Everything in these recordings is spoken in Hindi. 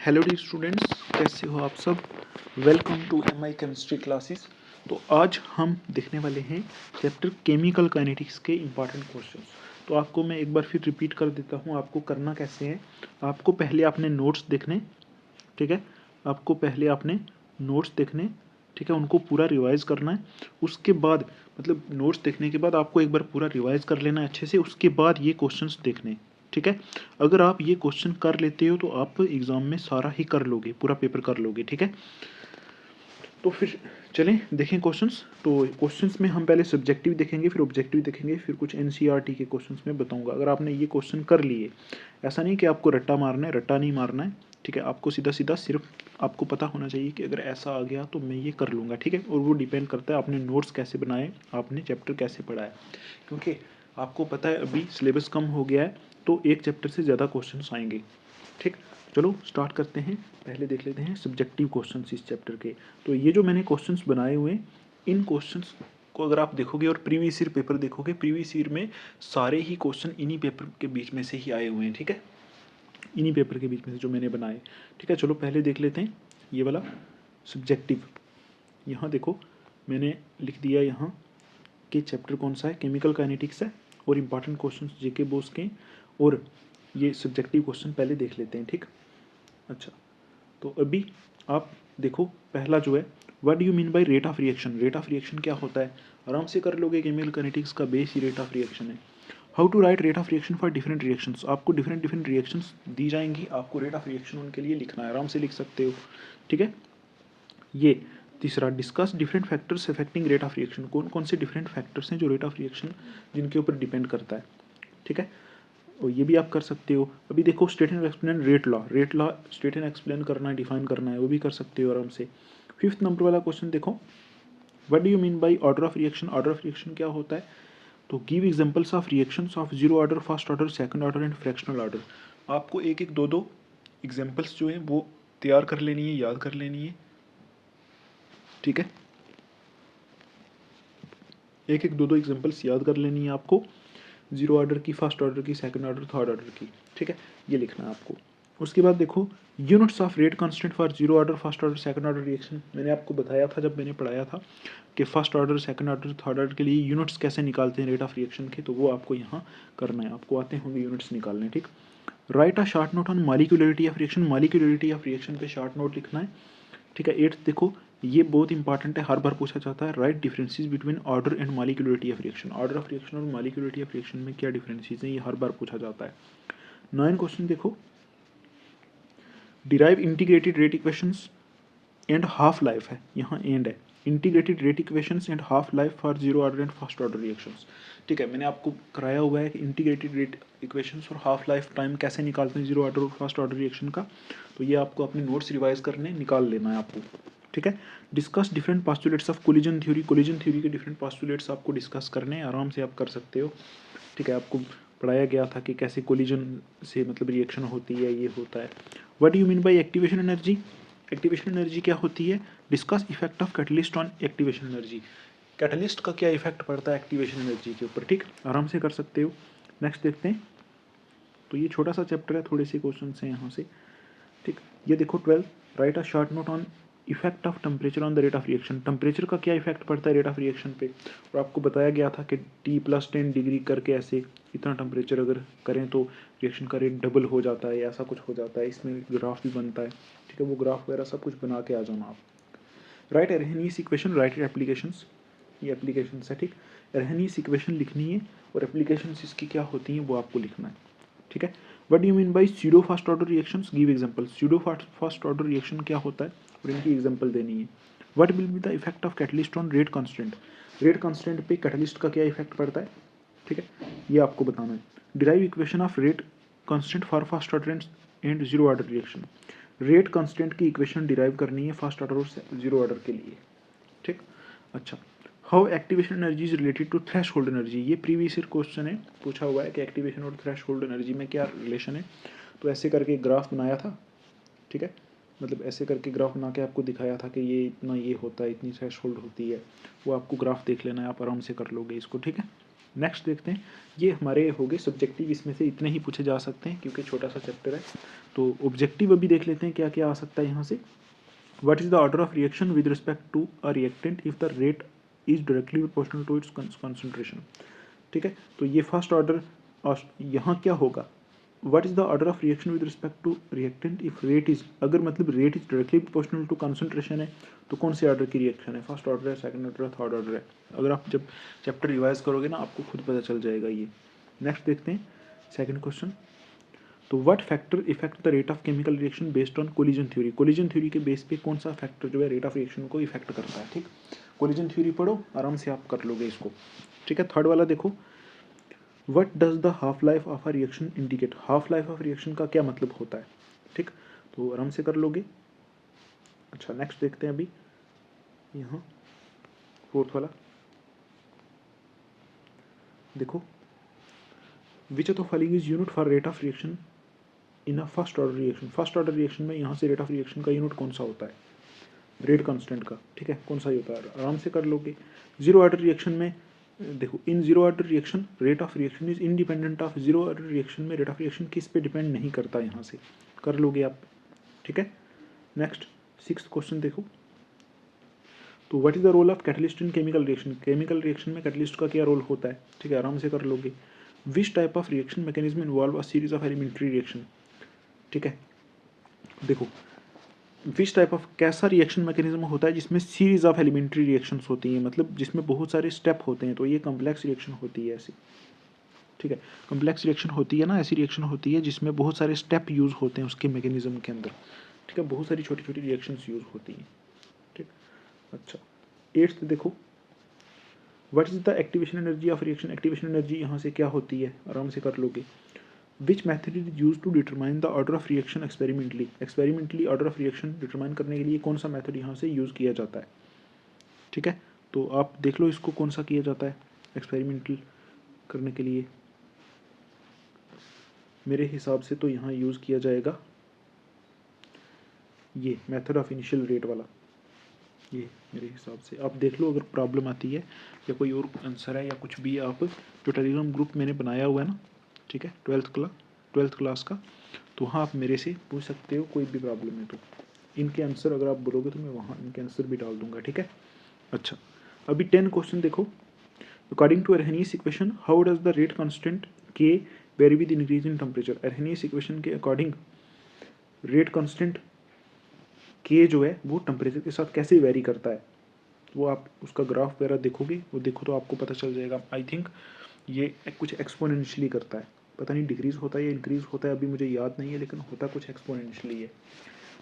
हेलो डी स्टूडेंट्स, कैसे हो आप सब। Welcome to M I chemistry classes. तो आज हम देखने वाले हैं चैप्टर केमिकल काइनेटिक्स के इम्पॉर्टेंट क्वेश्चंस। तो आपको मैं एक बार फिर रिपीट कर देता हूँ, आपको करना कैसे है। आपको पहले अपने नोट्स देखने, ठीक है। आपको पहले अपने नोट्स देखने, ठीक है, उनको पूरा रिवाइज करना है। उसके बाद मतलब नोट्स देखने के बाद आपको एक बार पूरा रिवाइज कर लेना है अच्छे से। उसके बाद ये क्वेश्चंस देखने, ठीक है। अगर आप ये क्वेश्चन कर लेते हो तो आप एग्ज़ाम में सारा ही कर लोगे, पूरा पेपर कर लोगे, ठीक है। तो फिर चलें देखें क्वेश्चंस। तो क्वेश्चंस में हम पहले सब्जेक्टिव देखेंगे, फिर ऑब्जेक्टिव देखेंगे, फिर कुछ एनसीईआरटी के क्वेश्चंस में बताऊंगा। अगर आपने ये क्वेश्चन कर लिए, ऐसा नहीं कि आपको रट्टा मारना है, रट्टा नहीं मारना है, ठीक है। आपको सीधा सीधा सिर्फ आपको पता होना चाहिए कि अगर ऐसा आ गया तो मैं ये कर लूँगा, ठीक है। और वो डिपेंड करता है आपने नोट्स कैसे बनाए, आपने चैप्टर कैसे पढ़ा है। क्योंकि आपको पता है अभी सिलेबस कम हो गया है, तो एक चैप्टर से ज़्यादा क्वेश्चन आएंगे, ठीक। चलो स्टार्ट करते हैं। पहले देख लेते हैं सब्जेक्टिव क्वेश्चंस इस चैप्टर के। तो ये जो मैंने क्वेश्चंस बनाए हुए हैं, इन क्वेश्चंस को अगर आप देखोगे और प्रीवियस ईयर पेपर देखोगे, प्रीवियस ईयर में सारे ही क्वेश्चन इन्हीं पेपर के बीच में से ही आए हुए हैं, ठीक है। इन्हीं पेपर के बीच में से जो मैंने बनाए, ठीक है। चलो पहले देख लेते हैं ये वाला सब्जेक्टिव। यहाँ देखो मैंने लिख दिया यहाँ कि चैप्टर कौन सा है, केमिकल काइनेटिक्स है, और इम्पॉर्टेंट क्वेश्चन जेके बोस के, और ये सब्जेक्टिव क्वेश्चन पहले देख लेते हैं, ठीक। अच्छा, तो अभी आप देखो पहला जो है, what do you mean by rate of reaction. Rate of reaction क्या होता है, आराम से कर लोगे, केमिकल काइनेटिक्स का बेस ही रेट ऑफ रिएक्शन है। How to write rate of reaction for different reactions. आपको डिफरेंट डिफरेंट रिएक्शंस दी जाएंगी, आपको रेट ऑफ रिएक्शन उनके लिए लिखना है, आराम से लिख सकते हो, ठीक है। ये तीसरा, discuss different factors affecting rate of reaction. कौन कौन से डिफरेंट फैक्टर्स हैं जो रेट ऑफ रिएक्शन जिनके ऊपर डिपेंड करता है, ठीक है। और ये भी आप कर सकते हो। अभी देखो state and explain rate law, rate law state and explain करना है, डिफाइन करना है, वो भी कर सकते हो आराम से। फिफ्थ नंबर वाला क्वेश्चन देखो, what do you mean by order of reaction. Order of reaction क्या होता है, तो give examples of reactions of zero order, first order, second order and fractional order. आपको एक एक दो दो एग्जांपल्स जो है वो तैयार कर लेनी है, याद कर लेनी है, ठीक है। एक एक दो दो एग्जांपल्स याद कर लेनी है आपको, जीरो ऑर्डर की, फर्स्ट ऑर्डर की, सेकंड ऑर्डर, थर्ड ऑर्डर की, ठीक है। ये लिखना है आपको। उसके बाद देखो units of rate constant for zero order, first order, second order reaction. मैंने आपको बताया था जब मैंने पढ़ाया था कि first order, second order, third order के लिए यूनिट्स कैसे निकालते हैं रेट ऑफ रिएक्शन के, तो वो आपको यहाँ करना है, आपको आते होंगे यूनिट्स निकालने, ठीक। Right a short note on molecularity of reaction. Molecularity of reaction पे शॉर्ट नोट लिखना है, ठीक है। एट्थ देखो, ये बहुत इंपॉर्टेंट है, हर बार पूछा जाता है। Right differences between order and molecularity of reaction. Order of reaction और मॉलिक्यूलरिटी ऑफ रिएक्शन में क्या डिफरेंसेस हैं, ये हर बार पूछा जाता है। 9 क्वेश्चन देखो, derive integrated rate equations and half life है, यहाँ एंड है। Integrated rate equations and half life for zero order and first order reactions, ठीक है। मैंने आपको कराया हुआ है कि इंटीग्रेटेड रेट इक्वेशंस और हाफ लाइफ टाइम कैसे निकालते हैं जीरो ऑर्डर और फर्स्ट ऑर्डर रिएक्शन का, तो ये आपको अपने नोट्स रिवाइज करने निकाल लेना है आपको, ठीक है। Discuss different postulates of collision theory. Collision theory के डिफरेंट पास्टुलेट्स आपको डिस्कस करने हैं, आराम से आप कर सकते हो, ठीक है। आपको पढ़ाया गया था कि कैसे कोलिजन से मतलब रिएक्शन होती है, ये होता है। What do you mean bye activation energy. Activation energy क्या होती है, discuss effect of catalyst on activation energy. Catalyst का क्या इफेक्ट पड़ता है एक्टिवेशन एनर्जी के ऊपर, ठीक, आराम से कर सकते हो। नेक्स्ट देखते हैं। तो ये छोटा सा चैप्टर है, थोड़े से क्वेश्चन हैं यहाँ से, ठीक। ये देखो 12, right a short note on effect of temperature on the rate of reaction. Temperature का क्या इफेक्ट पड़ता है रेट ऑफ रिएक्शन पे, और आपको बताया गया था कि T+10 डिग्री करके ऐसे इतना टेम्परेचर अगर करें तो रिएक्शन का रेट डबल हो जाता है, ऐसा कुछ हो जाता है। इसमें ग्राफ भी बनता है, ठीक है। वो ग्राफ वगैरह सब कुछ बना के आ जाना आप। राइट एरहनीस इक्वेशन, राइट एप्लीकेशंस, ये एप्लीकेशंस है, ठीक। एरहनीस इक्वेशन लिखनी है और एप्लीकेशंस इसकी क्या होती हैं वो आपको लिखना है, ठीक है। What do you mean bye pseudo first order reactions, give example. Pseudo first order reaction क्या होता है और इनकी एग्जांपल देनी है। What will be the effect of catalyst on rate constant. Rate constant पे कैटलिस्ट का क्या इफेक्ट पड़ता है, ठीक है, ये आपको बताना है। Derive equation of rate constant for first order and zero order reaction. Rate constant की इक्वेशन डिराइव करनी है फर्स्ट ऑर्डर और जीरो ऑर्डर के लिए, ठीक। अच्छा, how activation energy is related to threshold energy. ये प्रीवियस ईयर क्वेश्चन है, पूछा हुआ है कि एक्टिवेशन और थ्रेश होल्ड एनर्जी में क्या रिलेशन है। तो ऐसे करके ग्राफ बनाया था, ठीक है। मतलब ऐसे करके ग्राफ बना के आपको दिखाया था कि ये इतना ये होता है, इतनी थ्रेश होल्ड होती है। वो आपको ग्राफ देख लेना है, आप आराम से कर लोगे इसको, ठीक है। नेक्स्ट देखते हैं, ये हमारे हो गए सब्जेक्टिव, इसमें से इतने ही पूछे जा सकते हैं क्योंकि छोटा सा चैप्टर है। तो ऑब्जेक्टिव अभी देख लेते हैं क्या क्या आ सकता है यहाँ से। What is the order of reaction with respect to a reactant if the rate is directly proportional to its concentration. ठीक है, तो ये फर्स्ट ऑर्डर, यहाँ क्या होगा, what is the order of reaction with respect to reactant if rate is, अगर मतलब rate is directly proportional to concentration है तो कौन से ऑर्डर की रिएक्शन है, फर्स्ट ऑर्डर है, सेकंड ऑर्डर है, थर्ड ऑर्डर है। अगर आप जब चैप्टर रिवाइज करोगे ना आपको खुद पता चल जाएगा ये। नेक्स्ट देखते हैं सेकंड क्वेश्चन। तो what factor effect the rate of chemical reaction based on collision theory, collision theory के बेस पे कौन सा फैक्टर जो है रेट ऑफ रिएक्शन को इफेक्ट करता है। ठीक, कोलिजन थ्योरी पढ़ो, आराम से आप कर लोगे इसको। ठीक है, थर्ड वाला देखो, what does the half life of a reaction indicate, half life of reaction का क्या मतलब होता है। ठीक, तो आराम से कर लोगे। अच्छा, नेक्स्ट देखते हैं अभी यहाँ फोर्थ वाला, देखो which of the following is unit for rate of reaction in a first order reaction, first order reaction में यहाँ से रेट ऑफ रिएक्शन का यूनिट कौन सा होता है, रेट कांस्टेंट का। ठीक है, कौन सा ही होता है, आराम से कर लोगे। जीरो ऑर्डर रिएक्शन में देखो, in zero order reaction rate of reaction is independent of, zero order reaction में रेट ऑफ रिएक्शन किस पे डिपेंड नहीं करता, यहाँ से कर लोगे आप। ठीक है, नेक्स्ट सिक्स्थ क्वेश्चन देखो, तो what is the role of catalyst in chemical reaction, chemical reaction में कैटलिस्ट का क्या रोल होता है। ठीक है, आराम से कर लोगे। Which type of reaction mechanism involve a series of elementary reaction. ठीक है, देखो विच टाइप ऑफ, कैसा रिएक्शन मैकेनिज्म होता है जिसमें सीरीज ऑफ एलिमेंट्री रिएक्शंस होती हैं, मतलब जिसमें बहुत सारे स्टेप होते हैं, तो ये कम्प्लेक्स रिएक्शन होती है ऐसी। ठीक है, कम्प्लेक्स रिएक्शन होती है ना, ऐसी रिएक्शन होती है जिसमें बहुत सारे स्टेप यूज़ होते हैं उसके मैकेनिज्म के अंदर। ठीक है, बहुत सारी छोटी छोटी रिएक्शंस यूज़ होती हैं। ठीक, अच्छा एट्थ देखो, what is the activation energy of reaction, activation energy यहाँ से क्या होती है, आराम से कर लोगे। Which method is use to determine the order of reaction experimentally, experimentally order of reaction determine करने के लिए कौन सा मैथड यहाँ से यूज़ किया जाता है। ठीक है, तो आप देख लो इसको कौन सा किया जाता है एक्सपेरिमेंटल करने के लिए। मेरे हिसाब से तो यहाँ यूज़ किया जाएगा ये मेथड ऑफ इनिशियल रेट वाला, ये मेरे हिसाब से। आप देख लो, अगर प्रॉब्लम आती है या कोई और आंसर है या कुछ भी, आप जो टेलीग्राम ग्रुप मैंने बनाया हुआ है ना, ठीक है, ट्वेल्थ क्लास का, तो वहाँ आप मेरे से पूछ सकते हो कोई भी प्रॉब्लम है तो। इनके आंसर अगर आप बोलोगे तो मैं वहाँ इनके आंसर भी डाल दूंगा। ठीक है, अच्छा अभी 10 क्वेश्चन देखो। According to Arrhenius equation how does the rate constant k vary with increase in temperature, Arrhenius equation के अकॉर्डिंग रेट कांस्टेंट के जो है वो टेम्परेचर के साथ कैसे वेरी करता है, वो आप उसका ग्राफ वगैरह देखोगे, वो देखो तो आपको पता चल जाएगा। आई थिंक ये कुछ एक्सपोनेंशियली करता है, पता नहीं डिक्रीज होता है या इंक्रीज होता है, अभी मुझे याद नहीं है, लेकिन होता कुछ एक्सपोनेंशियली है।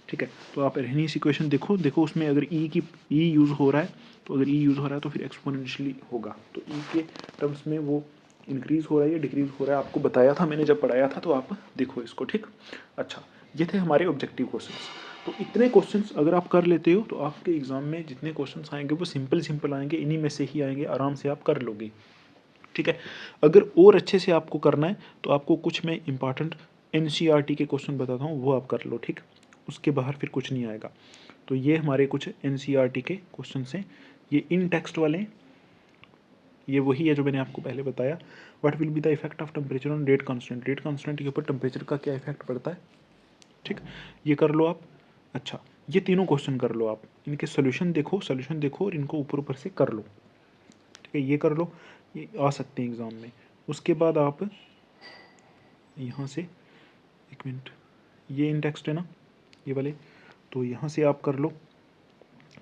ठीक है, तो आप अर्हेनियस इक्वेशन देखो उसमें अगर ई यूज़ हो रहा है, तो अगर ई यूज़ हो रहा है तो फिर एक्सपोनेंशियली होगा, तो ई के टर्म्स में वो इंक्रीज हो रहा है या डिक्रीज हो रहा है, आपको बताया था मैंने जब पढ़ाया था, तो आप देखो इसको। ठीक, अच्छा ये थे हमारे ऑब्जेक्टिव क्वेश्चंस। तो इतने क्वेश्चंस अगर आप कर लेते हो तो आपके एग्जाम में जितने क्वेश्चंस आएंगे वो सिंपल आएंगे, इन्हीं में से ही आएंगे, आराम से आप कर लोगे। ठीक है, अगर और अच्छे से आपको करना है तो आपको कुछ मैं इंपॉर्टेंट एनसीईआरटी के क्वेश्चन बताता हूँ, वो आप कर लो। ठीक, उसके बाहर फिर कुछ नहीं आएगा। तो ये हमारे कुछ एनसीईआरटी के क्वेश्चन हैं, ये इन टेक्स्ट वाले, ये वही है जो मैंने आपको पहले बताया। What will be the effect of temperature on rate constant, rate constant के ऊपर टेम्परेचर का क्या इफेक्ट पड़ता है। ठीक, ये कर लो आप। अच्छा, ये तीनों क्वेश्चन कर लो आप, इनके सोल्यूशन देखो और इनको ऊपर से कर लो। ठीक है, ये कर लो, ये आ सकते हैं एग्ज़ाम में। उसके बाद आप यहाँ से, एक मिनट, ये इन टेक्स्ट है ना ये वाले, तो यहाँ से आप कर लो,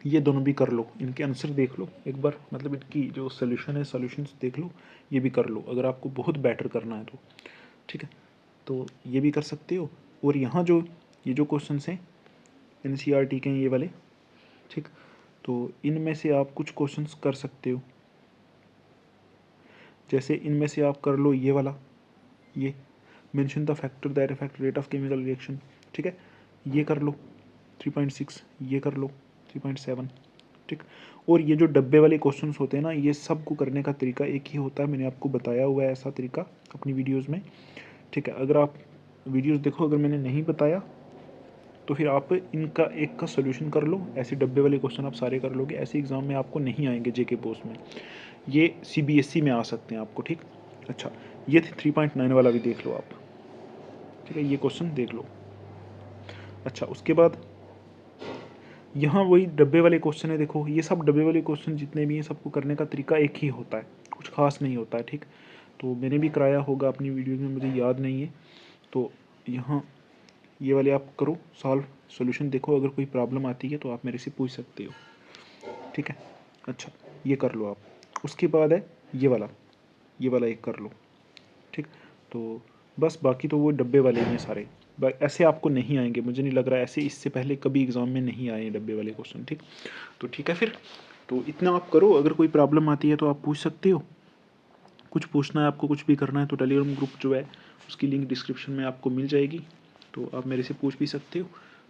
ये दोनों भी कर लो, इनके आंसर देख लो एक बार, मतलब इनकी जो सोल्यूशन है सॉल्यूशंस देख लो, ये भी कर लो अगर आपको बहुत बेटर करना है तो। ठीक है, तो ये भी कर सकते हो। और यहाँ जो ये जो क्वेश्चन हैं एनसीईआरटी के हैं ये वाले, ठीक, तो इनमें से आप कुछ क्वेश्चंस कर सकते हो, जैसे इनमें से आप कर लो ये वाला, ये mention the factor that affect rate of chemical reaction. ठीक है, ये कर लो 3.6, ये कर लो 3.7। ठीक, और ये जो डब्बे वाले क्वेश्चंस होते हैं ना, ये सब को करने का तरीका एक ही होता है, मैंने आपको बताया हुआ है ऐसा तरीका अपनी वीडियोस में। ठीक है, अगर आप वीडियोस देखो, अगर मैंने नहीं बताया तो फिर आप इनका एक का सोल्यूशन कर लो, ऐसे डब्बे वाले क्वेश्चन आप सारे कर लोगे, ऐसे एग्ज़ाम में आपको नहीं आएंगे जेके पोस्ट में। ये CBSE में आ सकते हैं आपको, ठीक। अच्छा, ये थे 3.9 वाला भी देख लो आप, ठीक है, ये क्वेश्चन देख लो। अच्छा, उसके बाद यहाँ वही डब्बे वाले क्वेश्चन है, देखो ये सब डब्बे वाले क्वेश्चन जितने भी हैं सबको करने का तरीका एक ही होता है, कुछ खास नहीं होता है, ठीक। तो मैंने भी कराया होगा अपनी वीडियो में, मुझे याद नहीं है। तो यहाँ ये वाले आप करो सॉल्व, सॉल्यूशन देखो, अगर कोई प्रॉब्लम आती है तो आप मेरे से पूछ सकते हो, ठीक है। अच्छा, ये कर लो आप। उसके बाद है ये वाला एक कर लो, ठीक। तो बस बाकी तो वो डब्बे वाले ही हैं सारे, ऐसे आपको नहीं आएंगे, मुझे नहीं लग रहा है ऐसे इससे पहले कभी एग्ज़ाम में नहीं आए हैं डब्बे वाले क्वेश्चन, ठीक। तो ठीक है फिर, तो इतना आप करो, अगर कोई प्रॉब्लम आती है तो आप पूछ सकते हो। कुछ पूछना है आपको, कुछ भी करना है तो टेलीग्राम ग्रुप जो है उसकी लिंक डिस्क्रिप्शन में आपको मिल जाएगी, तो आप मेरे से पूछ भी सकते हो।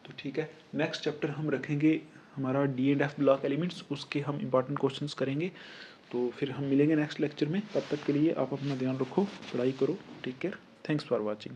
तो ठीक है, नेक्स्ट चैप्टर हम रखेंगे हमारा D&F ब्लॉक एलिमेंट्स, उसके हम इंपॉर्टेंट क्वेश्चंस करेंगे। तो फिर हम मिलेंगे नेक्स्ट लेक्चर में, तब तक के लिए आप अपना ध्यान रखो, पढ़ाई करो, take care, thanks for watching.